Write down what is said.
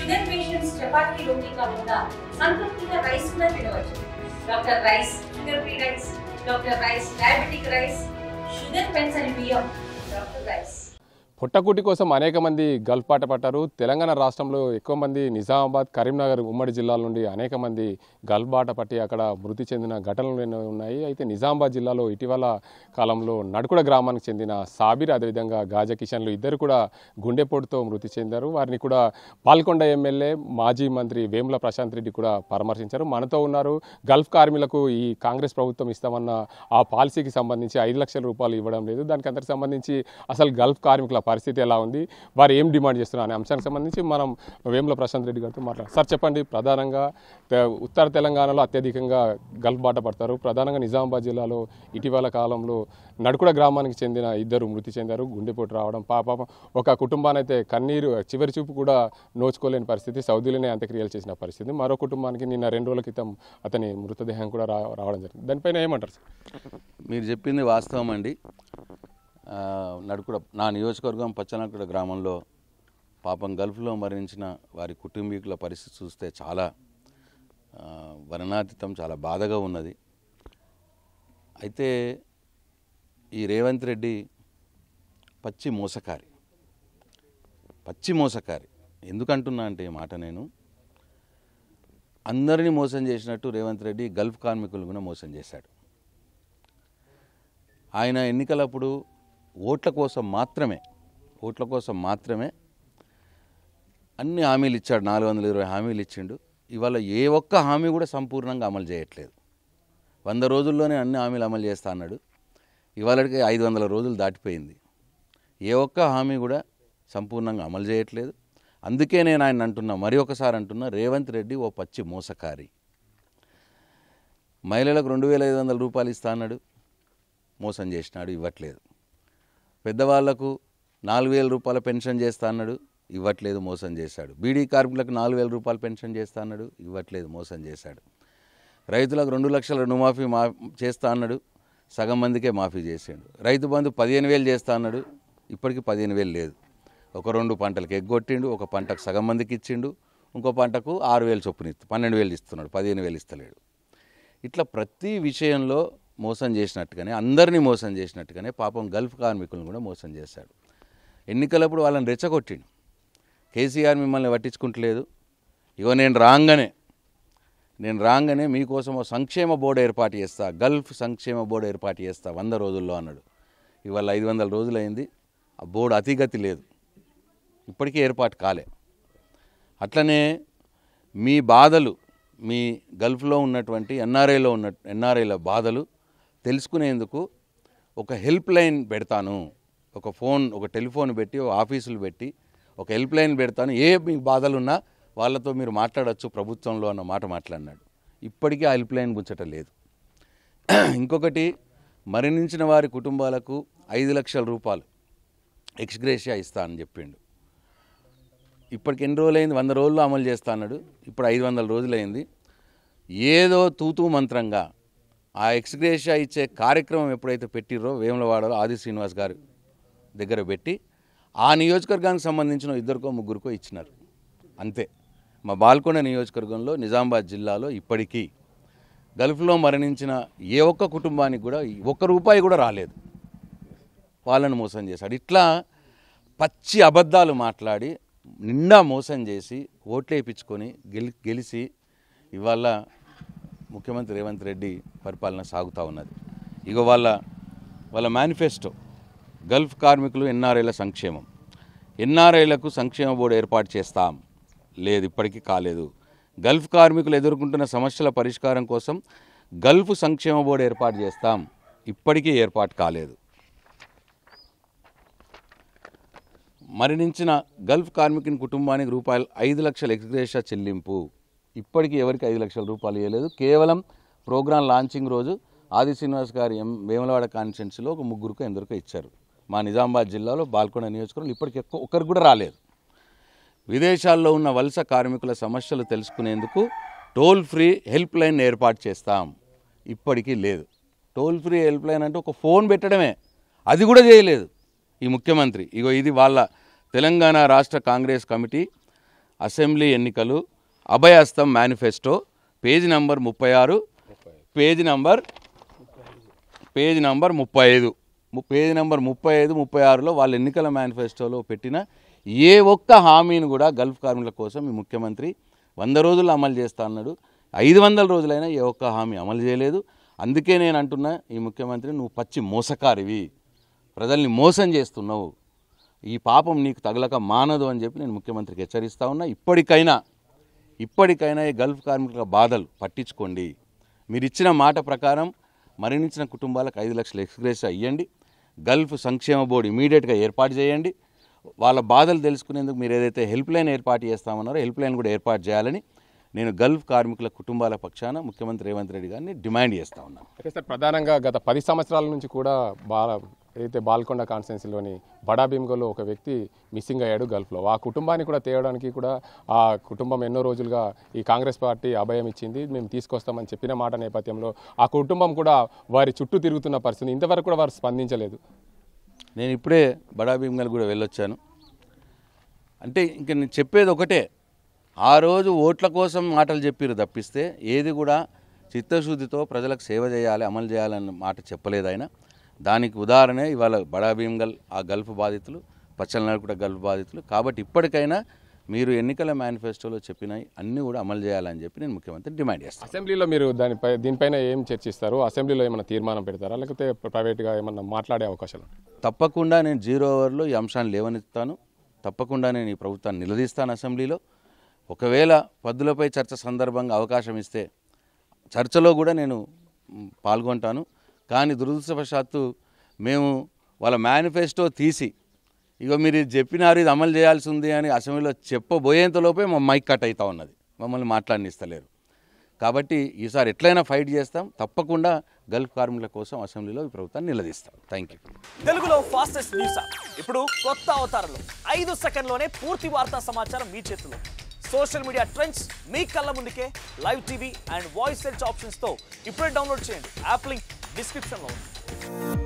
Sugar patients chapati రోటీ కాకుండా సంతృప్తిగా rice కూడా తినవచ్చు. Doctor rice, sugar free rice, doctor rice, diabetic rice, sugar పెన్సని బియ్యం, డాక్టర్ రైస్. పొట్టకూటి కోసం అనేక మంది గల్ఫ్ బాట పట్టారు. తెలంగాణ రాష్ట్రంలో ఎక్కువ మంది నిజామాబాద్, కరీంనగర్ ఉమ్మడి జిల్లాల నుండి అనేక మంది గల్ఫ్ బాట పట్టి అక్కడ మృతి చెందిన ఘటనలు ఎన్నో ఉన్నాయి. అయితే నిజామాబాద్ జిల్లాలో ఇటీవల కాలంలో నడుకుడ గ్రామానికి చెందిన సాబిర్, అదేవిధంగా గాజా కిషన్లు ఇద్దరు కూడా గుండెపోటుతో మృతి చెందారు. వారిని కూడా పాల్కొండ ఎమ్మెల్యే మాజీ మంత్రి వేముల ప్రశాంత్ రెడ్డి కూడా పరామర్శించారు. మనతో ఉన్నారు. గల్ఫ్ కార్మికులకు ఈ కాంగ్రెస్ ప్రభుత్వం ఇస్తామన్న ఆ పాలసీకి సంబంధించి 5 లక్షల రూపాయలు ఇవ్వడం లేదు. దానికి అంతకు సంబంధించి అసలు గల్ఫ్ కార్మికుల పరిస్థితి ఎలా ఉంది, వారు ఏం డిమాండ్ చేస్తున్నారు అనే అంశానికి సంబంధించి మనం వేముల ప్రశాంత్ రెడ్డి గారితో మాట్లాడారు. సార్ చెప్పండి, ప్రధానంగా ఉత్తర తెలంగాణలో అత్యధికంగా గల్ఫ్ బాట పడతారు. ప్రధానంగా నిజామాబాద్ జిల్లాలో ఇటీవల కాలంలో నడుకుడ గ్రామానికి చెందిన ఇద్దరు మృతి చెందారు. గుండెపోటు రావడం, పాపం ఒక కుటుంబాన్ని అయితే కన్నీరు చివరి చూపు కూడా నోచుకోలేని పరిస్థితి, సౌదీలోనే అంత్యక్రియలు చేసిన పరిస్థితి. మరో కుటుంబానికి నిన్న 2 రోజుల క్రితం అతని మృతదేహం కూడా రావడం జరిగింది. దానిపైన ఏమంటారు సార్? మీరు చెప్పింది వాస్తవం అండి. నడుకుడ నా నియోజకవర్గం పచ్చనకుడ గ్రామంలో పాపం గల్ఫ్లో మరణించిన వారి కుటుంబీకుల పరిస్థితి చూస్తే చాలా వర్ణాతీతం, చాలా బాధగా ఉన్నది. అయితే ఈ రేవంత్ రెడ్డి పచ్చి మోసకారి. ఎందుకంటున్నా అంటే ఈ మాట, నేను అందరినీ మోసం చేసినట్టు రేవంత్ రెడ్డి గల్ఫ్ కార్మికులు కూడా మోసం చేశాడు. ఆయన ఎన్నికలప్పుడు ఓట్ల కోసం మాత్రమే అన్ని హామీలు ఇచ్చాడు. 420 హామీలు ఇచ్చిండు. ఇవాళ ఏ ఒక్క హామీ కూడా సంపూర్ణంగా అమలు చేయట్లేదు. 100 రోజుల్లోనే అన్ని హామీలు అమలు చేస్తా అన్నాడు. ఇవాళకి 500 రోజులు దాటిపోయింది. ఏ ఒక్క హామీ కూడా సంపూర్ణంగా అమలు చేయట్లేదు. అందుకే నేను ఆయన మరి ఒకసారి అంటున్నా, రేవంత్ రెడ్డి ఓ పచ్చి మోసకారి. మహిళలకు 2500 రూపాయలు ఇస్తా అన్నాడు, మోసం చేసినాడు, ఇవ్వట్లేదు. పెద్దవాళ్లకు 4000 రూపాయల పెన్షన్ చేస్తా అన్నాడు, ఇవ్వట్లేదు, మోసం చేశాడు. బీడీ కార్మికులకు 4000 రూపాయల పెన్షన్ చేస్తా అన్నాడు, ఇవ్వట్లేదు, మోసం చేశాడు. రైతులకు 2 లక్షల రుణమాఫీ చేస్తా అన్నాడు, సగం మందికే మాఫీ చేసాడు. రైతు బంధు 15,000 చేస్తా అన్నాడు, ఇప్పటికీ 15,000 లేదు. ఒక 2 పంటలకు ఎగ్గొట్టిండు, ఒక పంటకు సగం మందికి ఇచ్చిండు, ఇంకో పంటకు 6,000 చొప్పున 12,000 ఇస్తున్నాడు, 15,000 ఇస్తలేడు. ఇట్లా ప్రతి విషయంలో మోసం చేసినట్టుగానే, అందరినీ మోసం చేసినట్టుగానే పాపం గల్ఫ్ కార్మికులను కూడా మోసం చేశాడు. ఎన్నికలప్పుడు వాళ్ళని రెచ్చగొట్టిండు. కేసీఆర్ మిమ్మల్ని పట్టించుకుంటలేదు, ఇగో నేను రాగానే మీకోసం సంక్షేమ బోర్డు ఏర్పాటు చేస్తా, గల్ఫ్ సంక్షేమ బోర్డు ఏర్పాటు చేస్తా 100 రోజుల్లో అన్నాడు. ఇవాళ 500 రోజులు అయింది, ఆ బోర్డు అతిగతి లేదు, ఇప్పటికీ ఏర్పాటు కాలే. అట్లనే మీ బాధలు, మీ గల్ఫ్లో ఉన్నటువంటి ఎన్ఆర్ఐల బాధలు తెలుసుకునేందుకు ఒక హెల్ప్ లైన్ పెడతాను, ఒక టెలిఫోన్ పెట్టి, ఒక ఆఫీసులు పెట్టి ఒక హెల్ప్ లైన్ పెడతాను, ఏ మీ బాధలున్నా వాళ్ళతో మీరు మాట్లాడచ్చు ప్రభుత్వంలో అన్న మాట మాట్లాడినాడు. ఇప్పటికీ ఆ హెల్ప్ లైన్ ముచ్చట లేదు. ఇంకొకటి, మరణించిన వారి కుటుంబాలకు 5 లక్షల రూపాయలు ఎక్స్గ్రేషియా ఇస్తా అని చెప్పిండు. ఇప్పటికి ఎన్ని రోజులైంది? 100 రోజుల్లో అమలు చేస్తా అన్నాడు, ఇప్పుడు 500 రోజులైంది. ఏదో తూతూ మంత్రంగా ఆ ఎక్స్గ్రేషియా ఇచ్చే కార్యక్రమం ఎప్పుడైతే పెట్టిర్రో వేములవాడలో ఆది శ్రీనివాస్ గారు దగ్గర పెట్టి ఆ నియోజకవర్గానికి సంబంధించిన 2కో 3కో ఇచ్చినారు, అంతే. మా బాల్కొండ నియోజకవర్గంలో నిజామాబాద్ జిల్లాలో ఇప్పటికీ గల్ఫ్లో మరణించిన ఏ ఒక్క కుటుంబానికి కూడా 1 రూపాయి కూడా రాలేదు. వాళ్ళని మోసం చేశాడు. ఇట్లా పచ్చి అబద్ధాలు మాట్లాడి నిండా మోసం చేసి ఓట్లు వేయించుకొని గెలిచి ఇవాళ ముఖ్యమంత్రి రేవంత్ రెడ్డి పరిపాలన సాగుతూ ఉన్నది. ఇగో వాళ్ళ మేనిఫెస్టో, గల్ఫ్ కార్మికులు ఎన్ఆర్ఐల సంక్షేమం, ఎన్ఆర్ఐలకు సంక్షేమ బోర్డు ఏర్పాటు చేస్తాం, లేదు, ఇప్పటికీ కాలేదు. గల్ఫ్ కార్మికులు ఎదుర్కొంటున్న సమస్యల పరిష్కారం కోసం గల్ఫ్ సంక్షేమ బోర్డు ఏర్పాటు చేస్తాం, ఇప్పటికీ ఏర్పాటు కాలేదు. మరణించిన గల్ఫ్ కార్మికుని కుటుంబానికి రూపాయలు 5 లక్షల ఎక్స్గ్రేషియా చెల్లింపు, ఇప్పటికీ ఎవరికి 5 లక్షల రూపాయలు ఇవ్వలేదు. కేవలం ప్రోగ్రాం లాంచింగ్ రోజు ఆది శ్రీనివాస్ గారి వేములవాడ కాన్స్టిట్యున్సీలో ఒక 3కో 2కో ఇచ్చారు. మా నిజామాబాద్ జిల్లాలో బాల్కొండ నియోజకవర్గంలో ఇప్పటికి ఒకరికి కూడా రాలేదు. విదేశాల్లో ఉన్న వలస కార్మికుల సమస్యలు తెలుసుకునేందుకు టోల్ ఫ్రీ హెల్ప్ లైన్ ఏర్పాటు చేస్తాం, ఇప్పటికీ లేదు. టోల్ ఫ్రీ హెల్ప్ లైన్ అంటే ఒక ఫోన్ పెట్టడమే, అది కూడా చేయలేదు ఈ ముఖ్యమంత్రి. ఇగో ఇది వాళ్ళ తెలంగాణ రాష్ట్ర కాంగ్రెస్ కమిటీ అసెంబ్లీ ఎన్నికలు అభయహస్తం manifesto page number 36 page number 35 page number 36లో వాళ్ళ ఎన్నికల మేనిఫెస్టోలో పెట్టిన ఏ ఒక్క హామీని కూడా గల్ఫ్ కార్మికుల కోసం ఈ ముఖ్యమంత్రి 100 రోజుల్లో అమలు చేస్తా అన్నాడు. 500 రోజులైనా ఏ ఒక్క హామీ అమలు చేయలేదు. అందుకే నేను అంటున్నా, ఈ ముఖ్యమంత్రి నువ్వు పచ్చి మోసకారివి, ప్రజల్ని మోసం చేస్తున్నావు, ఈ పాపం నీకు తగలక మానదు అని చెప్పి నేను ముఖ్యమంత్రికి హెచ్చరిస్తా ఉన్నా. ఇప్పటికైనా ఈ గల్ఫ్ కార్మికుల బాధలు పట్టించుకోండి. మీరు ఇచ్చిన మాట ప్రకారం మరణించిన కుటుంబాలకు 5 లక్షల ఎక్స్గ్రేషియా ఇవ్వండి. గల్ఫ్ సంక్షేమ బోర్డు ఇమీడియట్గా ఏర్పాటు చేయండి. వాళ్ళ బాధలు తెలుసుకునేందుకు మీరు ఏదైతే హెల్ప్ లైన్ ఏర్పాటు చేస్తామన్నారో హెల్ప్ లైన్ కూడా ఏర్పాటు చేయాలని నేను గల్ఫ్ కార్మికుల కుటుంబాల పక్షాన ముఖ్యమంత్రి రేవంత్ రెడ్డి గారిని డిమాండ్ చేస్తూ ఉన్నాను. అయితే సార్, ప్రధానంగా గత 10 సంవత్సరాల నుంచి కూడా ఏదైతే బాల్కొండ కాన్స్టిట్యున్సీలోని బడా భీమ్గల్లో ఒక వ్యక్తి మిస్సింగ్ అయ్యాడు గల్ఫ్లో. ఆ కుటుంబాన్ని కూడా తేవడానికి కూడా ఆ కుటుంబం ఎన్నో రోజులుగా ఈ కాంగ్రెస్ పార్టీ అభయం ఇచ్చింది, మేము తీసుకొస్తామని చెప్పిన మాట నేపథ్యంలో ఆ కుటుంబం కూడా వారి చుట్టూ తిరుగుతున్న పరిస్థితి, ఇంతవరకు కూడా వారు స్పందించలేదు. నేను ఇప్పుడే బడా భీమ్గల్ కూడా వెళ్ళొచ్చాను. అంటే ఇంక నేను చెప్పేది ఒకటే, ఆ రోజు ఓట్ల కోసం మాటలు చెప్పిరు తప్పిస్తే ఏది కూడా చిత్తశుద్ధితో ప్రజలకు సేవ చేయాలి, అమలు చేయాలన్న మాట చెప్పలేదు ఆయన. దానికి ఉదాహరణే ఇవాళ బడా భీమ్గల్ ఆ గల్ఫ్ బాధితులు, పచ్చలనాడు కూడా గల్ఫ్ బాధితులు. కాబట్టి ఇప్పటికైనా మీరు ఎన్నికల మేనిఫెస్టోలో చెప్పినవి అన్నీ కూడా అమలు చేయాలని చెప్పి నేను ముఖ్యమంత్రి డిమాండ్ చేస్తాను. అసెంబ్లీలో మీరు దీనిపైన ఏం చర్చిస్తారు? అసెంబ్లీలో ఏమైనా తీర్మానం పెడతారా, లేకపోతే ప్రైవేట్గా ఏమన్నా మాట్లాడే అవకాశాలు? తప్పకుండా నేను 0 ఓవర్లో ఈ అంశాన్ని లేవనెత్తాను. తప్పకుండా నేను ఈ ప్రభుత్వాన్ని నిలదీస్తాను అసెంబ్లీలో. ఒకవేళ పద్దులపై చర్చ సందర్భంగా అవకాశం ఇస్తే చర్చలో కూడా నేను పాల్గొంటాను. కానీ దురదృష్టవశాత్తు మేము వాళ్ళ మేనిఫెస్టో తీసి ఇగో మీరు ఇది చెప్పినారు, ఇది అమలు చేయాల్సి ఉంది అని అసెంబ్లీలో చెప్పబోయేంతలోపే మా మైక్ కట్ అవుతూ ఉన్నది, మమ్మల్ని మాట్లాడనిస్తలేరు. కాబట్టి ఈసారి ఎట్లయినా ఫైట్ చేస్తాం. తప్పకుండా గల్ఫ్ కార్మికుల కోసం అసెంబ్లీలో ఈ ప్రభుత్వాన్ని నిలదీస్తాం. Thank you. తెలుగులో ఫాస్టెస్ట్ న్యూస్ ఇప్పుడు కొత్త అవతారంలో 5 సెకండ్లోనే పూర్తి వార్తా సమాచారం మీ చేతిలో. సోషల్ మీడియా ట్రెండ్స్ మీ కళ్ళ ముందుకే live TV and voice search ఆప్షన్స్తో ఇప్పుడే డౌన్లోడ్ చేయండి. యాప్ లింక్ డిస్క్రిప్షన్లో ఉంది.